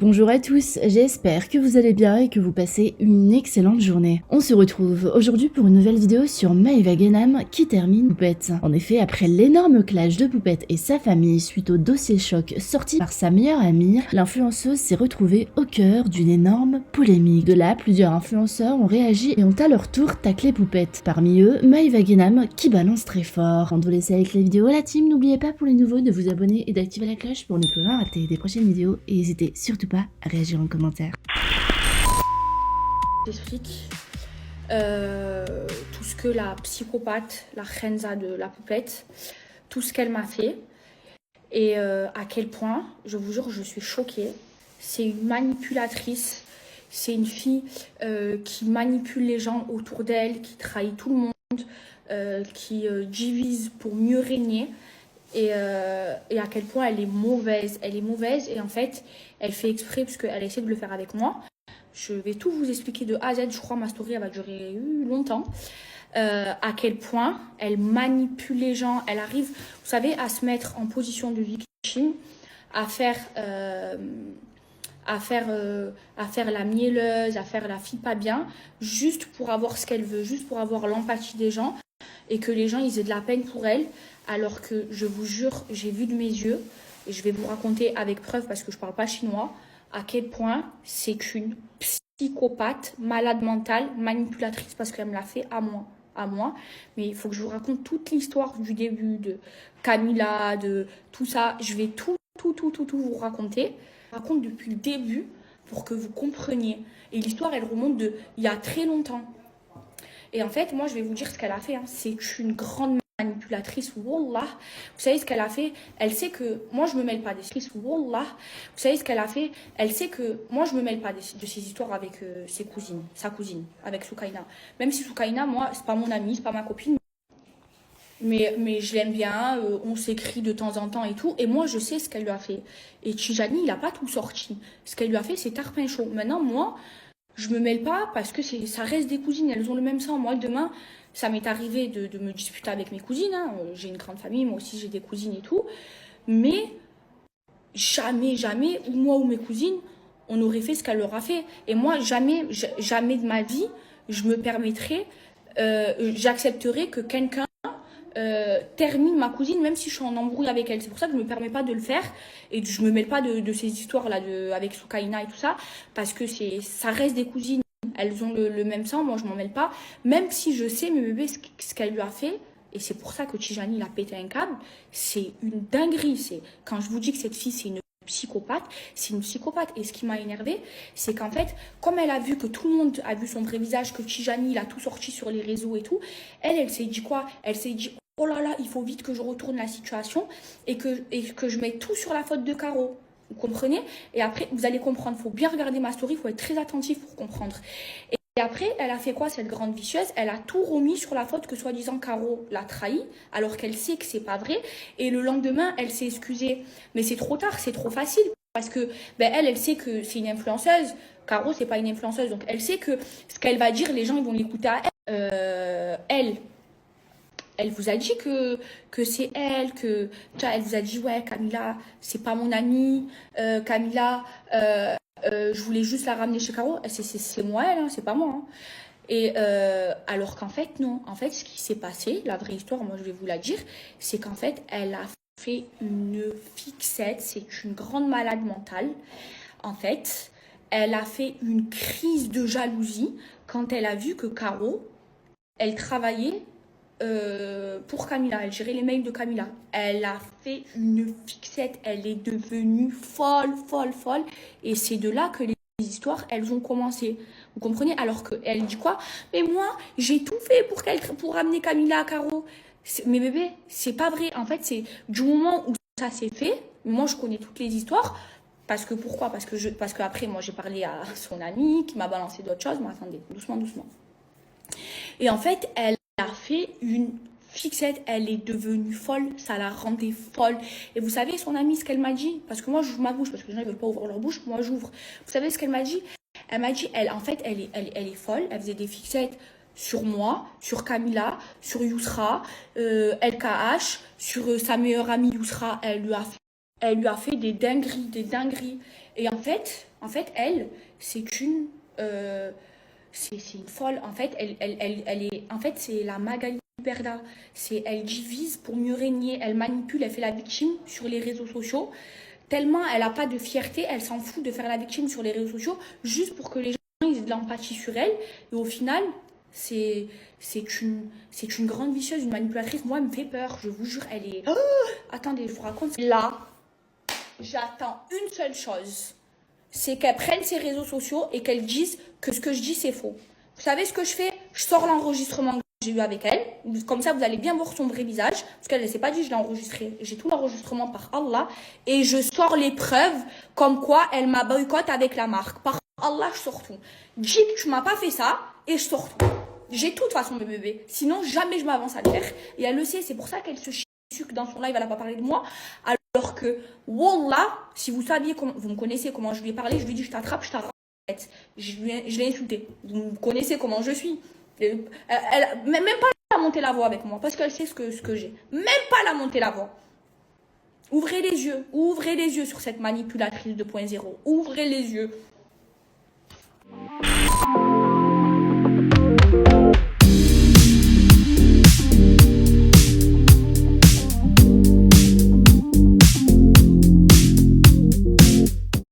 Bonjour à tous, j'espère que vous allez bien et que vous passez une excellente journée. On se retrouve aujourd'hui pour une nouvelle vidéo sur Maeva Genam qui termine Poupette. En effet, après l'énorme clash de Poupette et sa famille suite au dossier choc sorti par sa meilleure amie, l'influenceuse s'est retrouvée au cœur d'une énorme polémique. De là, plusieurs influenceurs ont réagi et ont à leur tour taclé Poupette. Parmi eux, Maeva Genam qui balance très fort. Avant de vous laisser avec la vidéo, la team, n'oubliez pas pour les nouveaux de vous abonner et d'activer la cloche pour ne plus rien rater des prochaines vidéos et n'hésitez surtout pas à réagir en commentaire. J'explique tout ce que la psychopathe, la Renza de la Poupette, tout ce qu'elle m'a fait et à quel point, je vous jure, je suis choquée. C'est une manipulatrice, c'est une fille qui manipule les gens autour d'elle, qui trahit tout le monde, qui divise pour mieux régner. Et à quel point elle est mauvaise. Elle est mauvaise et en fait, elle fait exprès parce qu'elle essaie de le faire avec moi. Je vais tout vous expliquer de A à Z. Je crois que ma story elle va durer longtemps. À quel point elle manipule les gens. Elle arrive, vous savez, à se mettre en position de victime, à faire la mielleuse, à faire la fille pas bien, juste pour avoir ce qu'elle veut, juste pour avoir l'empathie des gens et que les gens ils aient de la peine pour elle, alors que je vous jure, j'ai vu de mes yeux, et je vais vous raconter avec preuve parce que je parle pas chinois, à quel point c'est qu'une psychopathe, malade mentale, manipulatrice, parce qu'elle me l'a fait à moi. Mais il faut que je vous raconte toute l'histoire du début, de Camilla, de tout ça. Je vais tout vous raconter. Je raconte depuis le début pour que vous compreniez. Et l'histoire, elle remonte de il y a très longtemps. Et en fait, moi, je vais vous dire ce qu'elle a fait. Hein. C'est une grande manipulatrice. Wallah. Vous savez ce qu'elle a fait? Elle sait que moi, je me mêle pas des histoires. Wallah. Vous savez ce qu'elle a fait? Elle sait que moi, je me mêle pas de ces histoires avec sa cousine, avec Soukaina. Même si Soukaina, moi, c'est pas mon amie, c'est pas ma copine. Mais je l'aime bien, on s'écrit de temps en temps et tout. Et moi, je sais ce qu'elle lui a fait. Et Tijani, il a pas tout sorti. Ce qu'elle lui a fait, c'est tarpin chaud. Maintenant, moi, je me mêle pas parce que ça reste des cousines, elles ont le même sang. Moi, demain, ça m'est arrivé de me disputer avec mes cousines. Hein. J'ai une grande famille, moi aussi j'ai des cousines et tout. Mais jamais, ou moi ou mes cousines, on aurait fait ce qu'elle leur a fait. Et moi, jamais de ma vie, je me permettrais, j'accepterais que quelqu'un termine ma cousine, même si je suis en embrouille avec elle. C'est pour ça que je me permets pas de le faire et je me mêle pas de ces histoires là avec Soukaina et tout ça, parce que ça reste des cousines, elles ont le même sang, moi je m'en mêle pas, même si je sais mes bébés ce qu'elle lui a fait. Et c'est pour ça que Tijani il a pété un câble. C'est une dinguerie. Quand je vous dis que cette fille c'est une psychopathe, c'est une psychopathe. Et ce qui m'a énervé, c'est qu'en fait, comme elle a vu que tout le monde a vu son vrai visage, que Tijani il a tout sorti sur les réseaux et tout, elle s'est dit quoi? Elle s'est dit oh là là, il faut vite que je retourne la situation et que je mette tout sur la faute de Caro. Vous comprenez? Et après, vous allez comprendre. Il faut bien regarder ma story, il faut être très attentif pour comprendre. Et après, elle a fait quoi, cette grande vicieuse? Elle a tout remis sur la faute que soi-disant Caro l'a trahi, alors qu'elle sait que c'est pas vrai. Et le lendemain, elle s'est excusée. Mais c'est trop tard, c'est trop facile. Parce que elle sait que c'est une influenceuse. Caro, c'est pas une influenceuse. Donc elle sait que ce qu'elle va dire, les gens ils vont l'écouter à elle. Elle vous a dit que c'est elle, elle vous a dit ouais Camilla, c'est pas mon amie, Camilla, je voulais juste la ramener chez Caro, c'est moi elle, hein, c'est pas moi. Hein. Et alors qu'en fait non, en fait ce qui s'est passé, la vraie histoire, moi je vais vous la dire, c'est qu'en fait elle a fait une fixette, c'est une grande malade mentale. En fait, elle a fait une crise de jalousie quand elle a vu que Caro, elle travaillait pour Camilla, elle gérait les mails de Camilla. Elle a fait une fixette, elle est devenue folle. Et c'est de là que les histoires, elles ont commencé. Vous comprenez? Alors qu'elle dit quoi? Mais moi, j'ai tout fait pour ramener Camilla à Caro. Mais bébé, c'est pas vrai. En fait, c'est du moment où ça s'est fait, moi je connais toutes les histoires. Parce que pourquoi? Parce que après, moi j'ai parlé à son amie qui m'a balancé d'autres choses. Mais attendez, doucement. Et en fait, elle a fait une fixette, elle est devenue folle, ça la rendait folle. Et vous savez, son amie, ce qu'elle m'a dit, parce que moi, j'ouvre ma bouche, parce que les gens ne veulent pas ouvrir leur bouche, moi, j'ouvre. Vous savez ce qu'elle m'a dit? Elle m'a dit, en fait, elle est folle, elle faisait des fixettes sur moi, sur Camilla, sur Yousra, LKH, sur sa meilleure amie Yousra, elle lui a fait Elle lui a fait des dingueries, des dingueries. Et en fait elle, c'est une... c'est une folle. En fait, elle est... En fait, c'est la Magali Berda. Elle divise pour mieux régner. Elle manipule, elle fait la victime sur les réseaux sociaux. Tellement elle n'a pas de fierté, elle s'en fout de faire la victime sur les réseaux sociaux, juste pour que les gens ils aient de l'empathie sur elle. Et au final, c'est une grande vicieuse, une manipulatrice. Moi, elle me fait peur, je vous jure, elle est... Oh, attendez, je vous raconte. Là, j'attends une seule chose. C'est qu'elle prenne ses réseaux sociaux et qu'elle dise que ce que je dis, c'est faux. Vous savez ce que je fais? Je sors l'enregistrement que j'ai eu avec elle. Comme ça, vous allez bien voir son vrai visage. Parce qu'elle ne s'est pas dit, je l'ai enregistré. J'ai tout l'enregistrement par Allah. Et je sors les preuves comme quoi elle m'a boycott avec la marque. Par Allah, je sors tout. Dis que tu m'as pas fait ça et je sors tout. J'ai tout de toute façon, mes bébés. Sinon, jamais je m'avance à le faire. Et elle le sait. C'est pour ça qu'elle se chie dessus que dans son live, elle n'a pas parlé de moi. Alors que, Wallah, si vous saviez comment, vous me connaissez comment je lui ai parlé, je lui ai dit, je t'attrape, je t'arrache. Je l'ai insulté. Vous me connaissez comment je suis. Même pas la monter la voix avec moi, parce qu'elle sait ce que j'ai. Même pas la monter la voix. Ouvrez les yeux sur cette manipulatrice 2.0. Ouvrez les yeux.